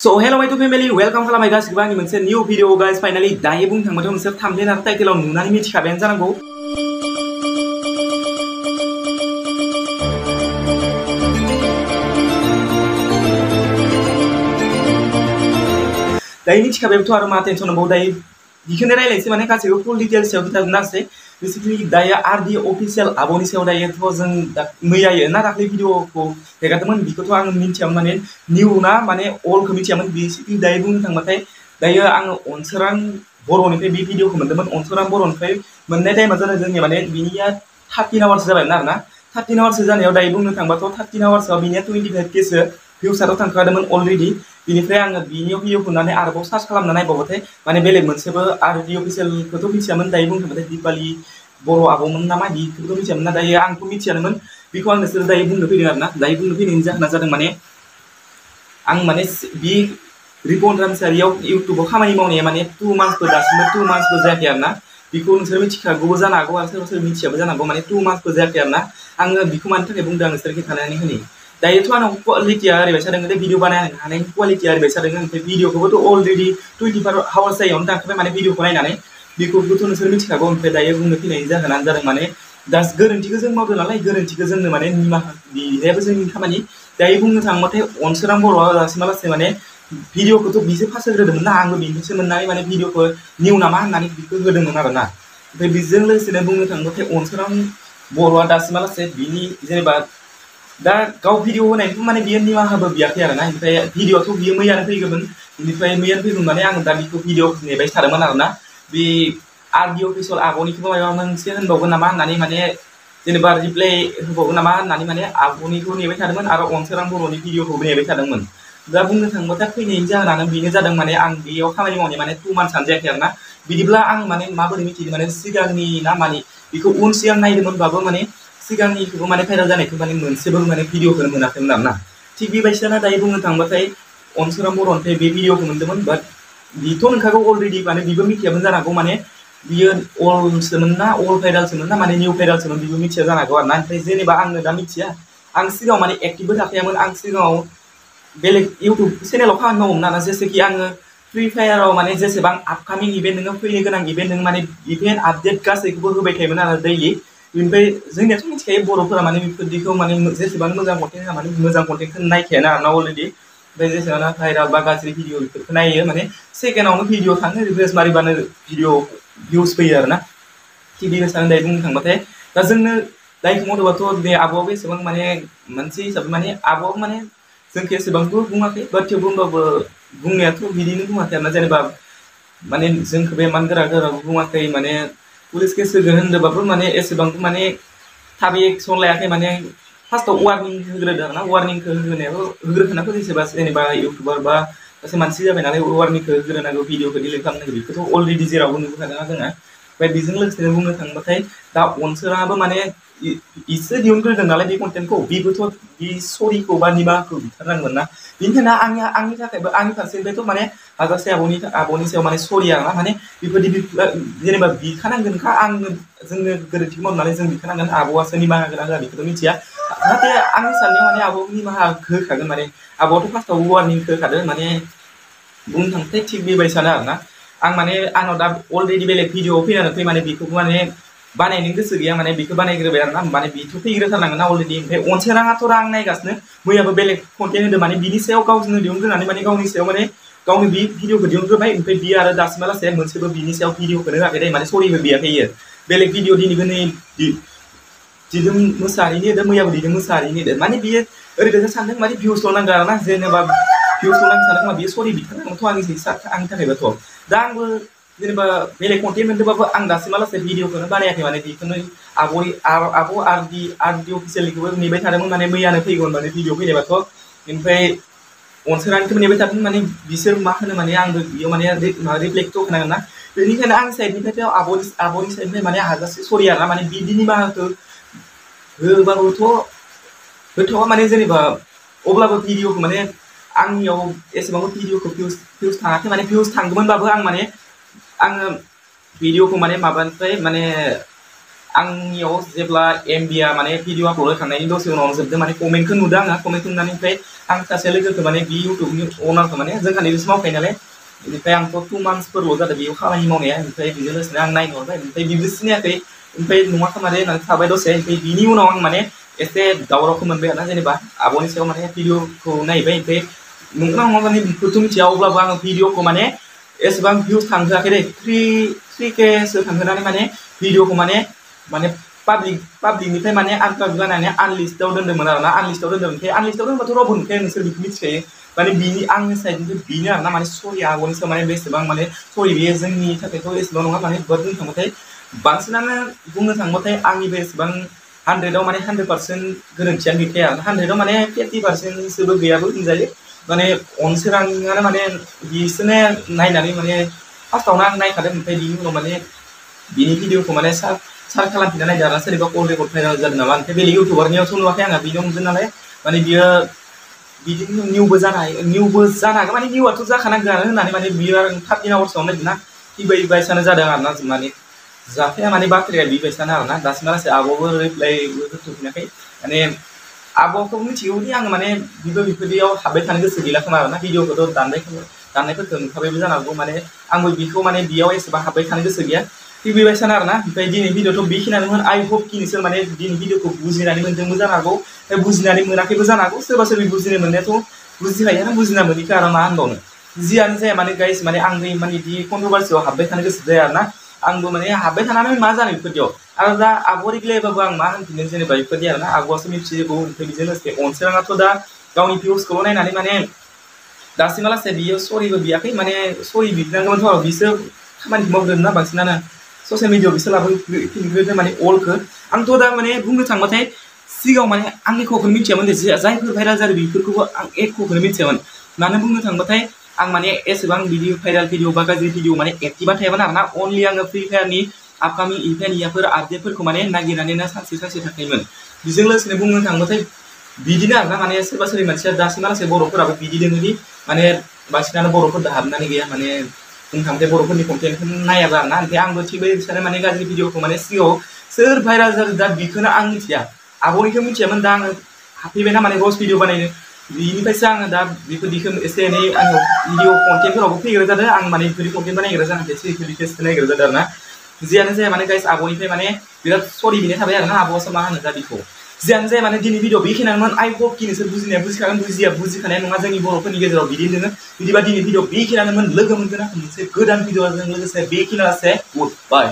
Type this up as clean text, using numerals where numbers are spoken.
So hello my two family, welcome खालामबाय गासिबो आंनि मोनसे new video guys finally दायो बुंनो थांबाथ' नोंसोर thumbnail आरो टाइटेलाव नुनानै मिथिखाबायानो जानांगौ। दायो मिथिखाबायथ' आरो मा टेनसन दंबावो दायो बिखौनो रायलायनोसै माने गासैबो full details आव खिथाजोबनो आरोसै बेसिकलि दायो आरडि अफिसियेल आब'नि सायाव दायोथ' जों मैयायो ना दाख्लै भिडिअखौ हेगारदोंमोन बेखौथ' आं मिथियामोन माने निउ ना माने अल्डखौ मिथियामोन बेसिकलि दायो बुंनो थांबाथाय दायो आङो अनसोरां बर'निफ्राय बे भिडिअखौ मोन्दोंमोन अनसोरां बर'निफ्राय मोननाय टाइमा जादों जोंनिया माने बिनिया 13 आवार्स जाबायमोन आरोना 13 आवार्स जानायाव दायो बुंनो थांबाथ' 13 आवार्सआव बिनिया 25K सो भिउसआथ' थांखादोंमोन अलरेडि बिनिफ्राय आङो बिनि भिडिअखौ नुनानै आरोबाव सार्च खालामना नायबावबाथाय माने बेलेग मोनसेबो आरडि अफिसियेलखौथ' मिथियामोन दायो बुंनो थांबाथाय दिपालि बर' आबौमोन नामा बेखौथ' मिथियामोन ना दायो आंथ' मिथियानोमोन बेखौ आं नोंसोर दायो बुंनो फैदों आरोना दायो बुंनो फैनायनि जाहोना जादों माने आं माने बि रिपन रामसारियाव इउटुबाव खामानि मावनाया माने 2 मान्थसबो दासिमबो 2 मान्थसबो जायाखै आरोना बेखौ नोंसोर मिथिखागौबो जानो हागौ आरो सोरबा सोरबा मिथियाबो जानो हागौ माने 2 मान्थसबो जायाखै आरोना आङो बेखौ मानि थाखाय बुंदों आं नोंसोरखौ खोन्थानानै होनि दायोथ' आंनाव क्वालिटिया ओरैबायसा जादों दे भिडिअ बानायनो हानायनि क्वालिटिया ओरैबायसा जादों ओमफ्राय भिडिअखौबोथ' अलरेडि 24 आवार्स जायगायावनो दानखाबाय माने भिडिअखौ नायनानै बेखौबोथ' नोंसोर मिथिखागौ ओमफ्राय दायो बुंनो फैनायनि जाहोनानो जादों माने दा गोरोन्थिखौ जों मावदों नालाय गोरोन्थिखौ जोंनो माने निमाहा बिनायाबो जोंनि खामानि दायो बुंनो थाङोबाथाय अनसोरां बर'आ दासिमालासै माने भिडिअखौथ' बिसो फार्स्ट होग्रोदोंमोन ना आंबो बिनिसो मोननानै माने भिडिअखौ निउ नामा होननानै बिखौ होदोंमोन आरोना ओमफ्राय बेजों लोगोसेनो बुंनो थाङोबाथाय अनसोरां बर'आ दासिमालासै बिनि जेनेबा दा गाव भिडिअ होनायनिथ' माने बियो निमाहाबो बियाखै आरोना ओमफ्राय भिडिअआथ' बियो मैयानो फैगौमोन बेनिफ्राय मैयानो फैगौमोन माने आं दा बिखौ भिडिअ नेबाय थादोंमोन आरोना बे आरडि अफिसियेल आब'निखौबो माबा मोनसे होनबावगोन नामा होननानै माने जेनेबा रिप्लाय होबावगोन नामा होननानै माने आब'निखौ नेबाय थादोंमोन आरो अनसोरां बर'नि भिडिअखौबो नेबाय थादोंमोन दा बुंनो थाङोबाथाय फैनायनि जाहोनानो बेनो जादों माने आं बेयाव खामानि मावनाय माने 2 मान्थसानो जायाखै आरोना बिदिब्ला आं माने माबोरै मिथियो माने सिगांनि ना माने बेखौ उन सिगां नायदोंमोनबाबो माने सिगांनिखौबो माने भाइरेल जानायखौ माने मोनसेबो माने भिडिअखौनो मोनाखैमोन आरोना थिग बेबायदिनो दायो बुंनो थांबाथाय अनसोरां बर'निफ्राय बे भिडिअखौ मोन्दोंमोन बाट बिथ' नोंखागौ अलरेडि माने बिबो मिथियाबो जानो हागौ माने बियो अल्डसोमोन ना अल्ड भाइरेलसोमोन ना माने निउ भाइरेलसोमोन बिबो मिथिया जानो हागौ आरोना ओमफ्राय जेनेबा आङो दा मिथिया आं सिगाङाव माने एक्टिभबो थाखायामोन आं सिगाङाव बेलेग इउटुब चेनेलाव खामानि मावोमोन आरोना जेसेखि आङो फ्रि फायाराव माने जेसेबां आपकामिं इभेन्ट नोङो फैनो गोनां इभेन्ट नों माने इभेन्ट आपडेट गासैखौबो होबाय थायोमोन आरो दैलि ओमफ्राय जोंनियाथ' मिथिखायो बर'फोरा माने बेफोरदिखौ माने जेसेबां मोजां कन्टेन्ट होआ माने मोजां कन्टेन्टखौ नायखायाना आरोना अलरेडि ओमफ्राय जेसेबां भाइराल बा गाज्रि भिडिअ बेफोरखौ नायो माने सेकेन्डआवनो भिडिअ थाङो रिफ्रेस मारिबानो भिडिअ भिउस फैयो आरोना थिग बेबायदिनो दायो बुंनो थांबाथाय दा जोंनो दायखौ मावदोंबाथ' बे आब'आबो एसेबां माने मोनसे हिसाबै माने आब'आबो माने जोंखौ एसेबांबो बुङाखै बाट थेवबो होनबाबो बुंनायाथ' बिदिनो बुङाखै आरोना जेनेबा माने जोंखौ बे इमान गोरा गोराबो बुङाखै माने पुलिस केस होगोन होनदोंबाबो माने एसेबांबो माने थाबै एक्सन लायाखै माने फार्स्टआव वार्निं होग्रोदों आरोना वार्निंखौ होग्रोनायाबो होग्रोखाना फोजोबा जेनेबा इउटुबार बा सासे मानसि जाबाय नालाय वार्निंखौ होग्रोनांगौ भिडिअखौ डिलिट खालामनांगौ बेखौथ' अलरेडि जेरावबो नुबोखादोंना जोङो ओमफ्राय बेजों लोगोसे बुंनो थाङोबाथाय दा अनसोराङाबो माने इसो दिहुनग्रोदों नालाय बे कन्टेन्टखौ बेबोथ' बे सरिखौ बा निमाहाखौ बिथारनांगोन ना बेनिखायनो आंनि थाखायबो आंनि फारसेनिफ्रायथ' माने हाजासे आब'नि सायाव माने सरि आरोना माने बेफोरदि जेनेबा बिखानांगोनखा आंनो जोंनो गोरोन्थि मावनानै जों बिखानांगोन आब'आसो निमाहा होगोन ना बेखौथ' मिथिया नाथाय आंनि साननायाव माने आब'आबो निमाहा होखागोन माने आब'आथ' फार्स्टआव वार्निं होखादों माने बुंनो थांबाथाय थिग बेबायदिनो आरोना आं माने आंनाव दा अलरेडि बेलेग भिडिअ फैनानै माने बेखौबो माने बानायनो गोसो गैया माने बेखौ बानायग्रोबाय आरोना माने बेथ' फैग्रोथारनांगोन ना अलरेडि ओमफ्राय अनसोराङाथ' आं नायगासिनो मैयाबो बेलेग कन्टेन्ट होदों माने बिनि सायाव गावजोंनो दिहुनग्रोनानै माने गावनि सायाव माने गावनि बे भिडिअखौ दिहुनग्रोबाय ओमफ्राय बियो आरो दासिमालासे मोनसेबो बिनि सायाव भिडिअखौनो होआखै दे माने सरिबो बियाखै इयो बेलेग भिडिअ दिनैबो नै दिदोम मोसाहारिनि होदों मैयाबो दिदोम मोसाहारिनि होदों माने बियो ओरैबायदि सानदों माने भिउसल' नांगौ आरोना जेनेबा भिउसल' नांगौ सानदों खोमा बियो सरि बिथारनांगौथ' आंनि थाखायबाथ' दा आंबो जेनेबा बेलेग कन्टेन्ट मोनदोंबाबो आं दासिमालासे भिडिअखौनो बानायाखै माने बेखौनो आब' आरडि अफिसियेलनिखौबो नेबाय थादोंमोन माने मैयानो फैगौमोन माने भिडिअ फैनायबाथ' ओमफ्राय अनसोरानिखौबो नेबाय थादों माने बिसोर मा होनो माने आंबो बेयाव माने रिफ्लेक्ट होनांगोन ना बेनिखायनो आंनि साइडनिफ्रायथ' आब'नि साइडनिफ्राय माने हाजासे सरि आरोना माने बिदि निमाहाखौ होथावा माने जेनेबा अब्लाबो भिडिअखौ माने आंनियाव एसेबांबो भिडिअखौ भिउस थाङाखै माने भिउस थांगौमोनबाबो आं माने आङो भिडिअखौ माने माबानिफ्राय माने आंनियाव जेब्ला एमबिआ माने भिडिअ आपल'ड होखांनायनि दसे उनाव जोबदों माने कमेन्टखौ नुदों आङो कमेन्ट नुनानै ओमफ्राय आं सासे लोगोखौ माने बे इउटुबनि अनारखौ माने जोंहा नैबेसो मावखायो नालाय बेनिफ्राय आंथ' 2 मान्थसफोरल' जादों बेयाव खामानि मावनाया ओमफ्राय बेजों लोगोसेनो आं नायनो हरबाय ओमफ्राय बिबो सिनायाखै ओमफ्राय नङा खोमादे होननानै थाबाय दसे ओमफ्राय बिनि उनाव आं माने एसे दावरावखौ मोनबाय आरोना जेनेबा आब'नि सायाव माने भिडिअखौ नायबाय ओमफ्राय नंगौना नङा माने बेखौथ' मिथिया अब्लाबो आङो भिडिअखौ माने एसेबां भिउस थांहोआखै दे 3Kसो थांहोनानै माने भिडिअखौ माने पाब्लिकनिफ्राय माने आर्काइभ जानानै आनलिस्टआव दोन्दोंमोन आरोना आनलिस्टआव दोन्दों ओमफ्राय आनलिस्टआव दोनबाथ' रावबो नुखाया नोंसोर बेखौ मिथिखायो माने बिनि आंनि साइडनिफ्राय बेनो आरोना माने सरि आब'नि सायाव माने बेसेबां माने सरि बेयो जोंनि थाखायथ' एसेबां नङा माने बुंनो थांबाथाय बांसिनानो बुंनो थांबाथाय आंनिबो एसेबां 100आव माने 100% गोरोन्थियानो गैखाया 100आव माने 50%सोबो गैयाबो होनजायो माने अनसोराङानो माने बिसोरनो नायनानै माने फार्स्टआवनो आं नायखादों ओमफ्राय बिनि उनाव माने बिनि भिडिअखौ माने सार्च खालामफिनना नायदों आरोना सोरनिबा कल रेकर्ड भाइरेल जादों नामा ओमफ्राय बेलेग इउटुबारनियावथ' नुवाखै आङो बिनियाव नुदों नालाय माने बियो बिदिनो निउबो जानो हागौ माने निउआथ' जाखानांगोन होननानै माने बियो 13 आवार्सआवनो नायदोंना बेबायसानो जादों आरोना माने जाथाया माने बाथ्राया बेबायसानो आरोना दासिमहालागै आब'बो रिप्लाइबो होथ'फिनाखै माने आब'खौ मिथिगौदि आङो माने बेफोरबायदियाव हाबबाय थानो गोसो गैला खोमा आरोना भिडिअखौथ' दाननायफोरखौ नुखाबायबो जानो हागौ माने आंबो बेखौ माने बेयाव एसेबां हाबबाय थानो गोसो गैया थिग बेबायसानो आरोना ओमफ्राय दिनै भिडिअथ' बेखिनियानोमोन आइ होप कि नोंसोर माने दिनै भिडिअखौ बुजिनानै मोन्दोंबो जानो हागौ बुजिनानै मोनाखैबो जानो हागौ सोरबा सोरबा बुजिनो मोननायाथ' बुजिखायोना बुजिना मोनैखौ आरो मा होनबावनो जियानो जाया माने गाइस माने आं माने बिदि कन्ट्रभार्सियाव हाबबाय थानो गोसो जाया आरोना आंबो माने हाबबाय थानानै मा जानो बेफोरदियाव आरो दा आब' रिग्लायबाबो आं मा होनफिनदों जेनेबा बेफोरदि आरोना आब'आसो मिथिजोबगौ ओमफ्राय बेजों लोगोसे अनसोराङाथ' दा गावनि भिउसखौल' नायनानै माने दासिमहालागै बियो सरिबो बियाखै माने सरि बिनांगौमोनथ' बिसोर खामानिखौ मावग्रोदों ना बांसिनानो ससियेल मिडियाआव बिसोर लाबोफिनग्रोदों माने अलखौ आंथ' दा माने बुंनो थांबाथाय सिगाङाव माने आं एक'खौनो मिथियामोन दे जायफोर भाइरेल जादों बेफोरखौबो आं एक'खौनो मिथियामोन मानो बुंनो थांबाथाय आं माने एसेबां बिदि भाइरेल भिडिअ बा गाज्रि भिडिअ माने एक्टिभा थायामोन आरोना अनलि आङो फ्रि फायारनि आपकामिं इभेन्टफोर आपडेटफोरखौ माने नागिरनानैनो सानसे थाखायोमोन बेजों लोगोसेनो बुंनो थांबाथाय बिदिनो आरोना माने सोरबा सोरबा मानसिया दासिमहालागै बर'फोराबो बिदि दोङोदि माने बांसिनानो बर'फोर हाबनानै गैया माने बुंनो थांबाथाय बर'फोरनि कन्टेन्टखौ नायाबा आरोना ओमफ्राय आंबो थिग बेबायदिनो माने गाज्रि भिडिअखौ माने सिगाङाव सोर भाइरेल जादों दा बेखौनो आं मिथिया आब'निखौ मिथियामोन दा आङो हाबफैबायना माने रस भिडिअ बानायनो बिनिफ्रायसो आङो दा बेफोरदिखौ एसे एनै आङो भिडिअ कन्टेन्टफोरावबो फैग्रा जादों आं माने बेफोरदि कन्टेन्ट बानायग्रा जानायखायसो बेफोरदि टेस्ट नायग्रा जादों आरोना जियानो जाया माने गाइस आब'निफ्राय माने बिराद सरि बिनाय थाबाय आरोना आब'आसो मा होनो दा बेखौ जियानो जाया माने दिनै भिडिअ बेखिनियानोमोन आइ होप कि नोंसोर बुजिनाया बुजिखागोन बुजिया बुजिखानाय नङा जोंनि बर'फोरनि गेजेराव बिदिनो दोङो बिदिबा दिनै भिडिअ बेखिनियानोमोन लोगो मोनगोन मोनसे गोदान भिडिअजों लोगोसे बेखिनियानोसै गुड बाय